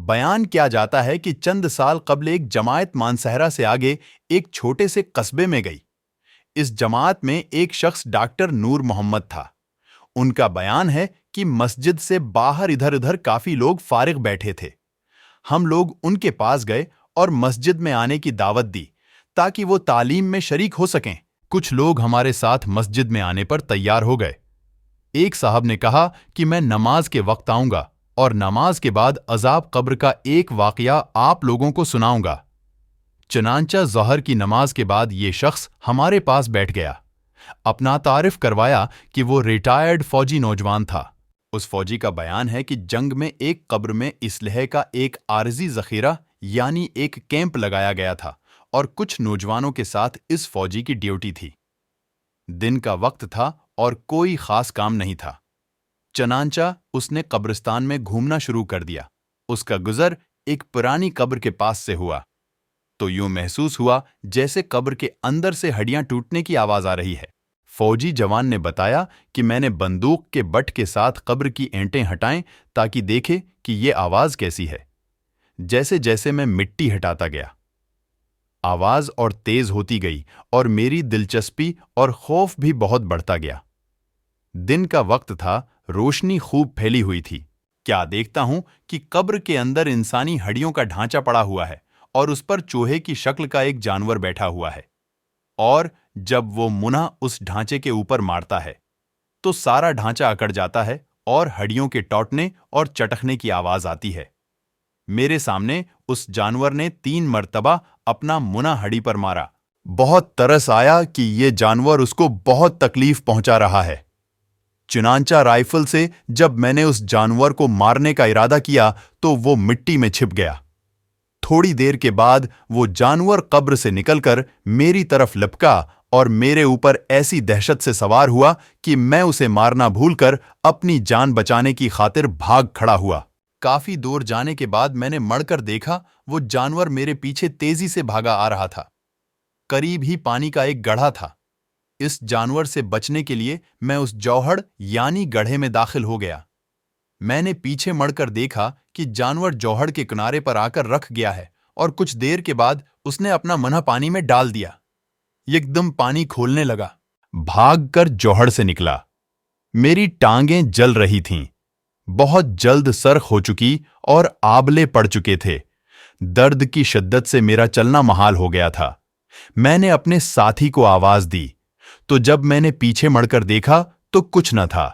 بیان کیا جاتا ہے کہ چند سال قبل ایک جماعت مانسہرہ سے آگے ایک چھوٹے سے قصبے میں گئی۔ اس جماعت میں ایک شخص ڈاکٹر نور محمد تھا۔ ان کا بیان ہے کہ مسجد سے باہر ادھر ادھر کافی لوگ فارغ بیٹھے تھے۔ ہم لوگ ان کے پاس گئے اور مسجد میں آنے کی دعوت دی تاکہ وہ تعلیم میں شریک ہو سکیں۔ کچھ لوگ ہمارے ساتھ مسجد میں آنے پر تیار ہو گئے۔ ایک صاحب نے کہا کہ میں نماز کے وقت آؤں گا اور نماز کے بعد عذاب قبر کا ایک واقعہ آپ لوگوں کو سناؤں گا۔ چنانچہ ظہر کی نماز کے بعد یہ شخص ہمارے پاس بیٹھ گیا۔ اپنا تعارف کروایا کہ وہ ریٹائرڈ فوجی نوجوان تھا۔ اس فوجی کا بیان ہے کہ جنگ میں ایک قبر میں اسلحے کا ایک عارضی ذخیرہ یعنی ایک کیمپ لگایا گیا تھا اور کچھ نوجوانوں کے ساتھ اس فوجی کی ڈیوٹی تھی۔ دن کا وقت تھا اور کوئی خاص کام نہیں تھا۔ چنانچہ اس نے قبرستان میں گھومنا شروع کر دیا۔ اس کا گزر ایک پرانی قبر کے پاس سے ہوا تو یوں محسوس ہوا جیسے قبر کے اندر سے ہڈیاں ٹوٹنے کی آواز آ رہی ہے۔ فوجی جوان نے بتایا کہ میں نے بندوق کے بٹ کے ساتھ قبر کی اینٹیں ہٹائیں تاکہ دیکھے کہ یہ آواز کیسی ہے۔ جیسے جیسے میں مٹی ہٹاتا گیا، آواز اور تیز ہوتی گئی اور میری دلچسپی اور خوف بھی بہت بڑھتا گیا۔ دن کا وقت تھا، روشنی خوب پھیلی ہوئی تھی۔ کیا دیکھتا ہوں کہ قبر کے اندر انسانی ہڈیوں کا ڈھانچہ پڑا ہوا ہے اور اس پر چوہے کی شکل کا ایک جانور بیٹھا ہوا ہے، اور جب وہ منہ اس ڈھانچے کے اوپر مارتا ہے تو سارا ڈھانچہ اکڑ جاتا ہے اور ہڈیوں کے ٹوٹنے اور چٹکنے کی آواز آتی ہے۔ میرے سامنے اس جانور نے 3 مرتبہ اپنا منہ ہڈی پر مارا۔ بہت ترس آیا کہ یہ جانور اس کو بہت تکلیف پہنچا رہا ہے۔ چنانچہ رائفل سے جب میں نے اس جانور کو مارنے کا ارادہ کیا تو وہ مٹی میں چھپ گیا۔ تھوڑی دیر کے بعد وہ جانور قبر سے نکل کر میری طرف لپکا اور میرے اوپر ایسی دہشت سے سوار ہوا کہ میں اسے مارنا بھول کر اپنی جان بچانے کی خاطر بھاگ کھڑا ہوا۔ کافی دور جانے کے بعد میں نے مڑ کر دیکھا وہ جانور میرے پیچھے تیزی سے بھاگا آ رہا تھا۔ قریب ہی پانی کا ایک گڑھا تھا۔ اس جانور سے بچنے کے لیے میں اس جوہڑ یعنی گڑھے میں داخل ہو گیا۔ میں نے پیچھے مڑ کر دیکھا کہ جانور جوہڑ کے کنارے پر آ کر رکھ گیا ہے اور کچھ دیر کے بعد اس نے اپنا منہ پانی میں ڈال دیا۔ ایک دم پانی کھولنے لگا۔ بھاگ کر جوہڑ سے نکلا۔ میری ٹانگیں جل رہی تھیں، بہت جلد سرخ ہو چکی اور آبلے پڑ چکے تھے۔ درد کی شدت سے میرا چلنا محال ہو گیا تھا۔ میں نے اپنے ساتھی کو آواز دی تو جب میں نے پیچھے مڑ کر دیکھا تو کچھ نہ تھا،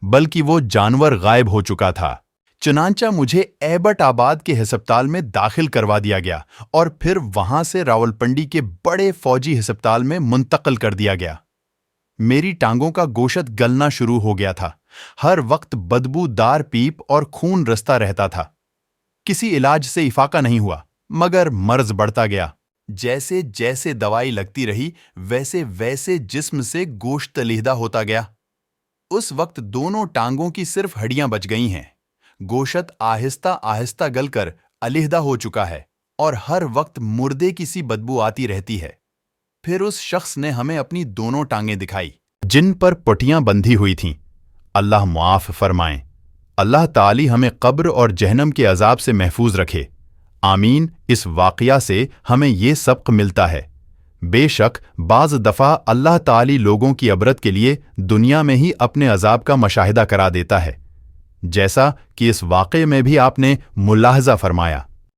بلکہ وہ جانور غائب ہو چکا تھا۔ چنانچہ مجھے ایبٹ آباد کے ہسپتال میں داخل کروا دیا گیا اور پھر وہاں سے راولپنڈی کے بڑے فوجی ہسپتال میں منتقل کر دیا گیا۔ میری ٹانگوں کا گوشت گلنا شروع ہو گیا تھا۔ ہر وقت بدبو دار پیپ اور خون رستا رہتا تھا۔ کسی علاج سے افاقہ نہیں ہوا، مگر مرض بڑھتا گیا۔ جیسے جیسے دوائی لگتی رہی ویسے ویسے جسم سے گوشت علیحدہ ہوتا گیا۔ اس وقت دونوں ٹانگوں کی صرف ہڈیاں بچ گئی ہیں۔ گوشت آہستہ آہستہ گل کر علیحدہ ہو چکا ہے اور ہر وقت مردے کی سی بدبو آتی رہتی ہے۔ پھر اس شخص نے ہمیں اپنی دونوں ٹانگیں دکھائی جن پر پٹیاں بندھی ہوئی تھیں۔ اللہ معاف فرمائیں۔ اللہ تعالی ہمیں قبر اور جہنم کے عذاب سے محفوظ رکھے۔ آمین۔ اس واقعہ سے ہمیں یہ سبق ملتا ہے، بے شک بعض دفعہ اللہ تعالی لوگوں کی عبرت کے لیے دنیا میں ہی اپنے عذاب کا مشاہدہ کرا دیتا ہے، جیسا کہ اس واقعے میں بھی آپ نے ملاحظہ فرمایا۔